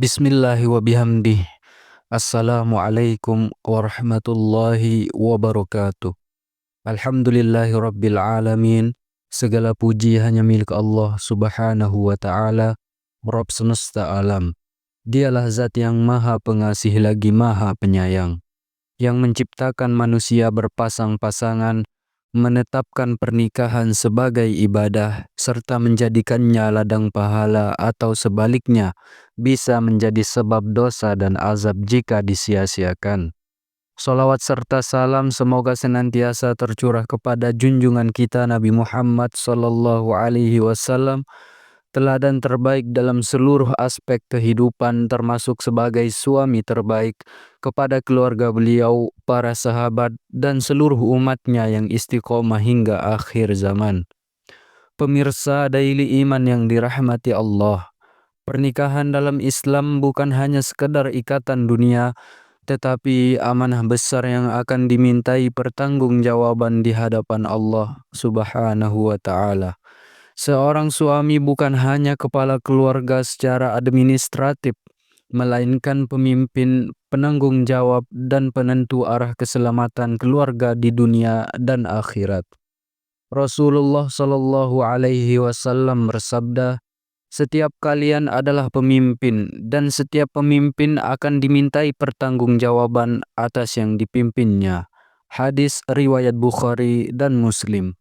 Bismillahi wa bihamdih. Assalamualaikum warahmatullahi wabarakatuh. Alhamdulillahi rabbil alamin. Segala puji hanya milik Allah subhanahu wa ta'ala, Rabb semesta alam. Dialah zat yang maha pengasih lagi maha penyayang, yang menciptakan manusia berpasang-pasangan, menetapkan pernikahan sebagai ibadah, serta menjadikannya ladang pahala atau sebaliknya bisa menjadi sebab dosa dan azab jika disia-siakan. Salawat serta salam semoga senantiasa tercurah kepada junjungan kita Nabi Muhammad sallallahu alaihi wasallam, teladan terbaik dalam seluruh aspek kehidupan termasuk sebagai suami terbaik, kepada keluarga beliau, para sahabat, dan seluruh umatnya yang istiqomah hingga akhir zaman. Pemirsa Daily Iman yang dirahmati Allah, pernikahan dalam Islam bukan hanya sekedar ikatan dunia, tetapi amanah besar yang akan dimintai pertanggungjawaban di hadapan Allah Subhanahu wa Ta'ala. Seorang suami bukan hanya kepala keluarga secara administratif, melainkan pemimpin, penanggung jawab, dan penentu arah keselamatan keluarga di dunia dan akhirat. Rasulullah Shallallahu Alaihi Wasallam bersabda, "Setiap kalian adalah pemimpin, dan setiap pemimpin akan dimintai pertanggungjawaban atas yang dipimpinnya." Hadis riwayat Bukhari dan Muslim.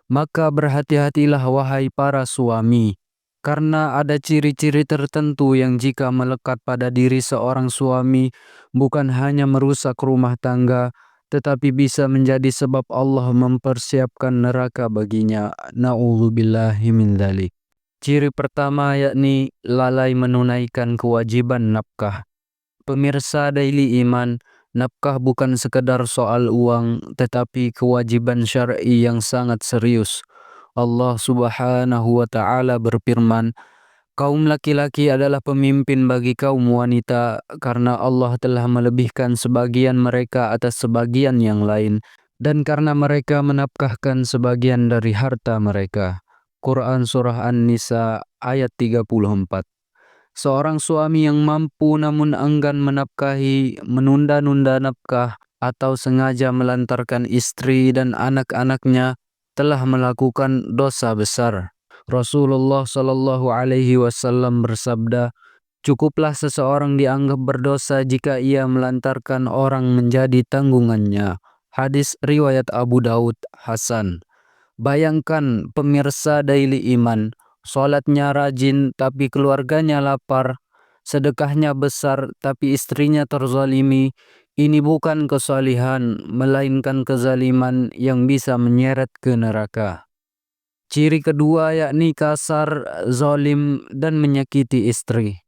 Maka berhati-hatilah wahai para suami, karena ada ciri-ciri tertentu yang jika melekat pada diri seorang suami bukan hanya merusak rumah tangga, tetapi bisa menjadi sebab Allah mempersiapkan neraka baginya. Na'udzubillahi min dzalik. Ciri pertama yakni lalai menunaikan kewajiban nafkah. Pemirsa Daily Iman, nafkah bukan sekedar soal uang, tetapi kewajiban syar'i yang sangat serius. Allah Subhanahu wa Ta'ala berfirman, "Kaum laki-laki adalah pemimpin bagi kaum wanita karena Allah telah melebihkan sebagian mereka atas sebagian yang lain, dan karena mereka menafkahkan sebagian dari harta mereka." Quran Surah An-Nisa ayat 34. Seorang suami yang mampu namun enggan menafkahi, menunda-nunda nafkah, atau sengaja melantarkan istri dan anak-anaknya telah melakukan dosa besar. Rasulullah Shallallahu Alaihi Wasallam bersabda, "Cukuplah seseorang dianggap berdosa jika ia melantarkan orang menjadi tanggungannya." Hadis riwayat Abu Daud Hasan. Bayangkan pemirsa Daily Iman, sholatnya rajin tapi keluarganya lapar, sedekahnya besar tapi istrinya terzalimi. Ini bukan kesalihan, melainkan kezaliman yang bisa menyeret ke neraka. Ciri kedua yakni kasar, zalim, dan menyakiti istri.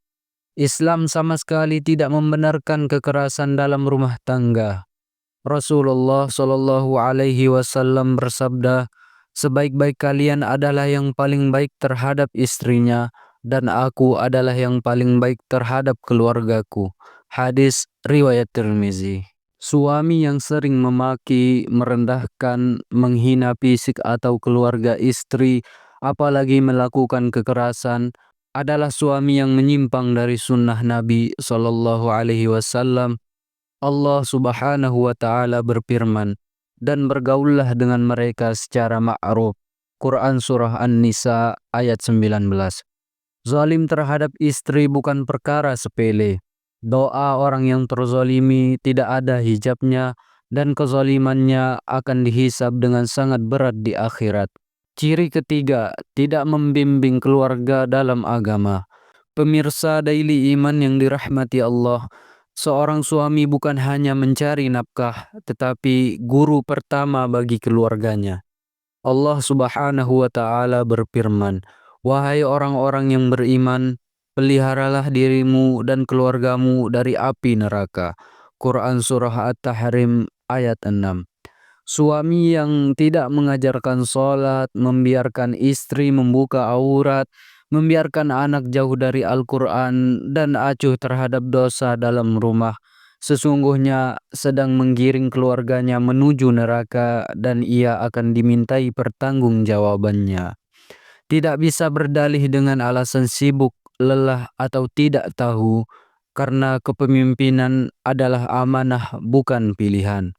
Islam sama sekali tidak membenarkan kekerasan dalam rumah tangga. Rasulullah Shallallahu Alaihi Wasallam bersabda, "Sebaik-baik kalian adalah yang paling baik terhadap istrinya, dan aku adalah yang paling baik terhadap keluargaku." Hadis riwayat Tirmizi. Suami yang sering memaki, merendahkan, menghina fisik atau keluarga istri, apalagi melakukan kekerasan, adalah suami yang menyimpang dari sunnah Nabi Shallallahu Alaihi Wasallam. Allah Subhanahu wa Ta'ala berfirman, "Dan bergaullah dengan mereka secara ma'ruf." Quran Surah An-Nisa ayat 19. Zalim terhadap istri bukan perkara sepele. Doa orang yang terzalimi tidak ada hijabnya, dan kezalimannya akan dihisab dengan sangat berat di akhirat. Ciri ketiga, tidak membimbing keluarga dalam agama. Pemirsa Daily Iman yang dirahmati Allah, seorang suami bukan hanya mencari nafkah, tetapi guru pertama bagi keluarganya. Allah Subhanahu wa Ta'ala berfirman, "Wahai orang-orang yang beriman, peliharalah dirimu dan keluargamu dari api neraka." Quran Surah At-Tahrim ayat 6. Suami yang tidak mengajarkan sholat, membiarkan istri membuka aurat, membiarkan anak jauh dari Al-Quran, dan acuh terhadap dosa dalam rumah, sesungguhnya sedang menggiring keluarganya menuju neraka, dan ia akan dimintai pertanggungjawabannya. Tidak bisa berdalih dengan alasan sibuk lelah, atau tidak tahu, karena kepemimpinan adalah amanah, bukan pilihan.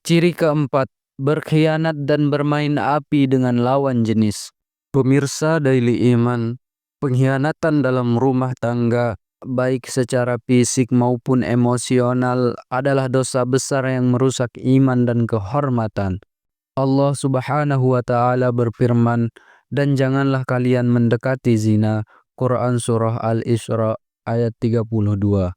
Ciri keempat, berkhianat dan bermain api dengan lawan jenis. Pemirsa Daily Iman, pengkhianatan dalam rumah tangga, baik secara fisik maupun emosional, adalah dosa besar yang merusak iman dan kehormatan. Allah Subhanahu wa Ta'ala berfirman, "Dan janganlah kalian mendekati zina." Quran Surah Al-Isra ayat 32.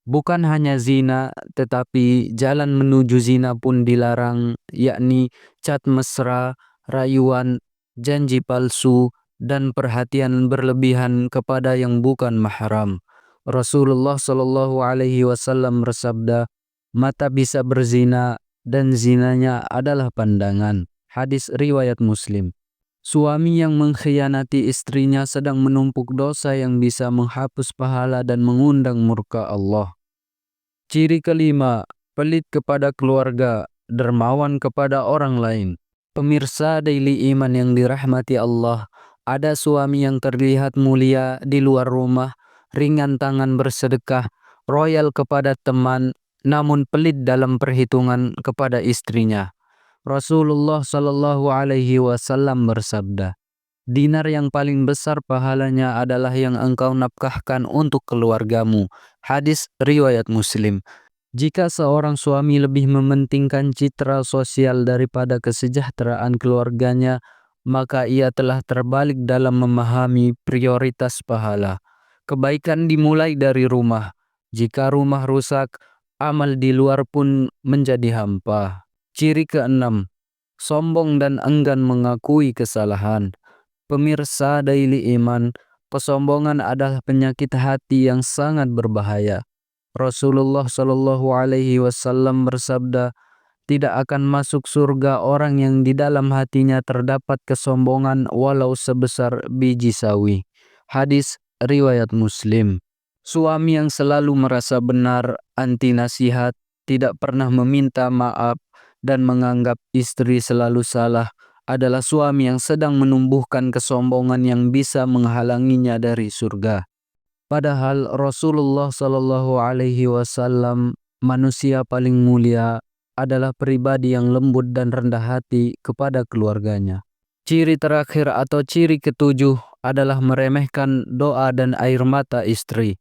Bukan hanya zina, tetapi jalan menuju zina pun dilarang, yakni cat mesra, rayuan, janji palsu, dan perhatian berlebihan kepada yang bukan mahram. Rasulullah Shallallahu Alaihi Wasallam bersabda, "Mata bisa berzina dan zinanya adalah pandangan." Hadis riwayat Muslim. Suami yang mengkhianati istrinya sedang menumpuk dosa yang bisa menghapus pahala dan mengundang murka Allah. Ciri kelima, pelit kepada keluarga, dermawan kepada orang lain. Pemirsa Daily Iman yang dirahmati Allah, ada suami yang terlihat mulia di luar rumah, ringan tangan bersedekah, royal kepada teman, namun pelit dalam perhitungan kepada istrinya. Rasulullah Shallallahu Alaihi Wasallam bersabda, "Dinar yang paling besar pahalanya adalah yang engkau nafkahkan untuk keluargamu." Hadis riwayat Muslim. Jika seorang suami lebih mementingkan citra sosial daripada kesejahteraan keluarganya, maka ia telah terbalik dalam memahami prioritas pahala. Kebaikan dimulai dari rumah. Jika rumah rusak, amal di luar pun menjadi hampa. Ciri keenam, sombong dan enggan mengakui kesalahan. Pemirsa Daily Iman, kesombongan adalah penyakit hati yang sangat berbahaya. Rasulullah Shallallahu Alaihi Wasallam bersabda, "Tidak akan masuk surga orang yang di dalam hatinya terdapat kesombongan walau sebesar biji sawi." Hadis riwayat Muslim. Suami yang selalu merasa benar, anti nasihat, tidak pernah meminta maaf, dan menganggap istri selalu salah adalah suami yang sedang menumbuhkan kesombongan yang bisa menghalanginya dari surga. Padahal Rasulullah Shallallahu Alaihi Wasallam, manusia paling mulia, adalah pribadi yang lembut dan rendah hati kepada keluarganya. Ciri terakhir atau ciri ketujuh adalah meremehkan doa dan air mata istri.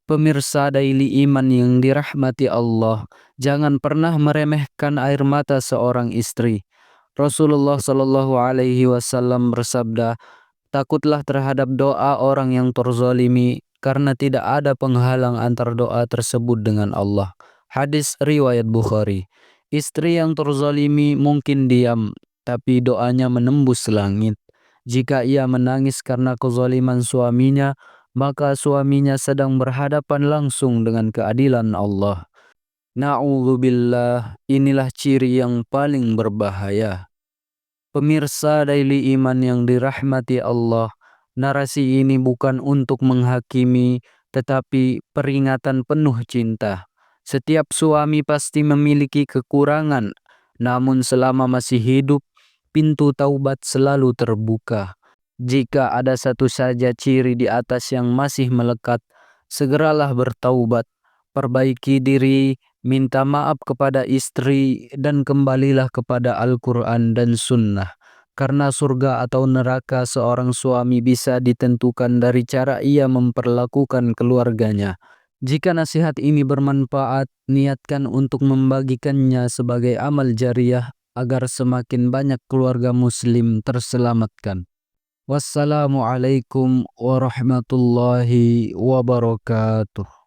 Pemirsa Daily Iman yang dirahmati Allah, jangan pernah meremehkan air mata seorang istri. Rasulullah Shallallahu Alaihi Wasallam bersabda, "Takutlah terhadap doa orang yang terzalimi, karena tidak ada penghalang antara doa tersebut dengan Allah." Hadis riwayat Bukhari. Istri yang terzalimi mungkin diam, tapi doanya menembus langit. Jika ia menangis karena kezaliman suaminya, maka suaminya sedang berhadapan langsung dengan keadilan Allah. Na'udzubillah, inilah ciri yang paling berbahaya. Pemirsa Daily Iman yang dirahmati Allah, narasi ini bukan untuk menghakimi, tetapi peringatan penuh cinta. Setiap suami pasti memiliki kekurangan, namun selama masih hidup, pintu taubat selalu terbuka. Jika ada satu saja ciri di atas yang masih melekat, segeralah bertaubat, perbaiki diri, minta maaf kepada istri, dan kembalilah kepada Al-Quran dan Sunnah. Karena surga atau neraka seorang suami bisa ditentukan dari cara ia memperlakukan keluarganya. Jika nasihat ini bermanfaat, niatkan untuk membagikannya sebagai amal jariah agar semakin banyak keluarga muslim terselamatkan. Wassalamualaikum warahmatullahi wabarakatuh.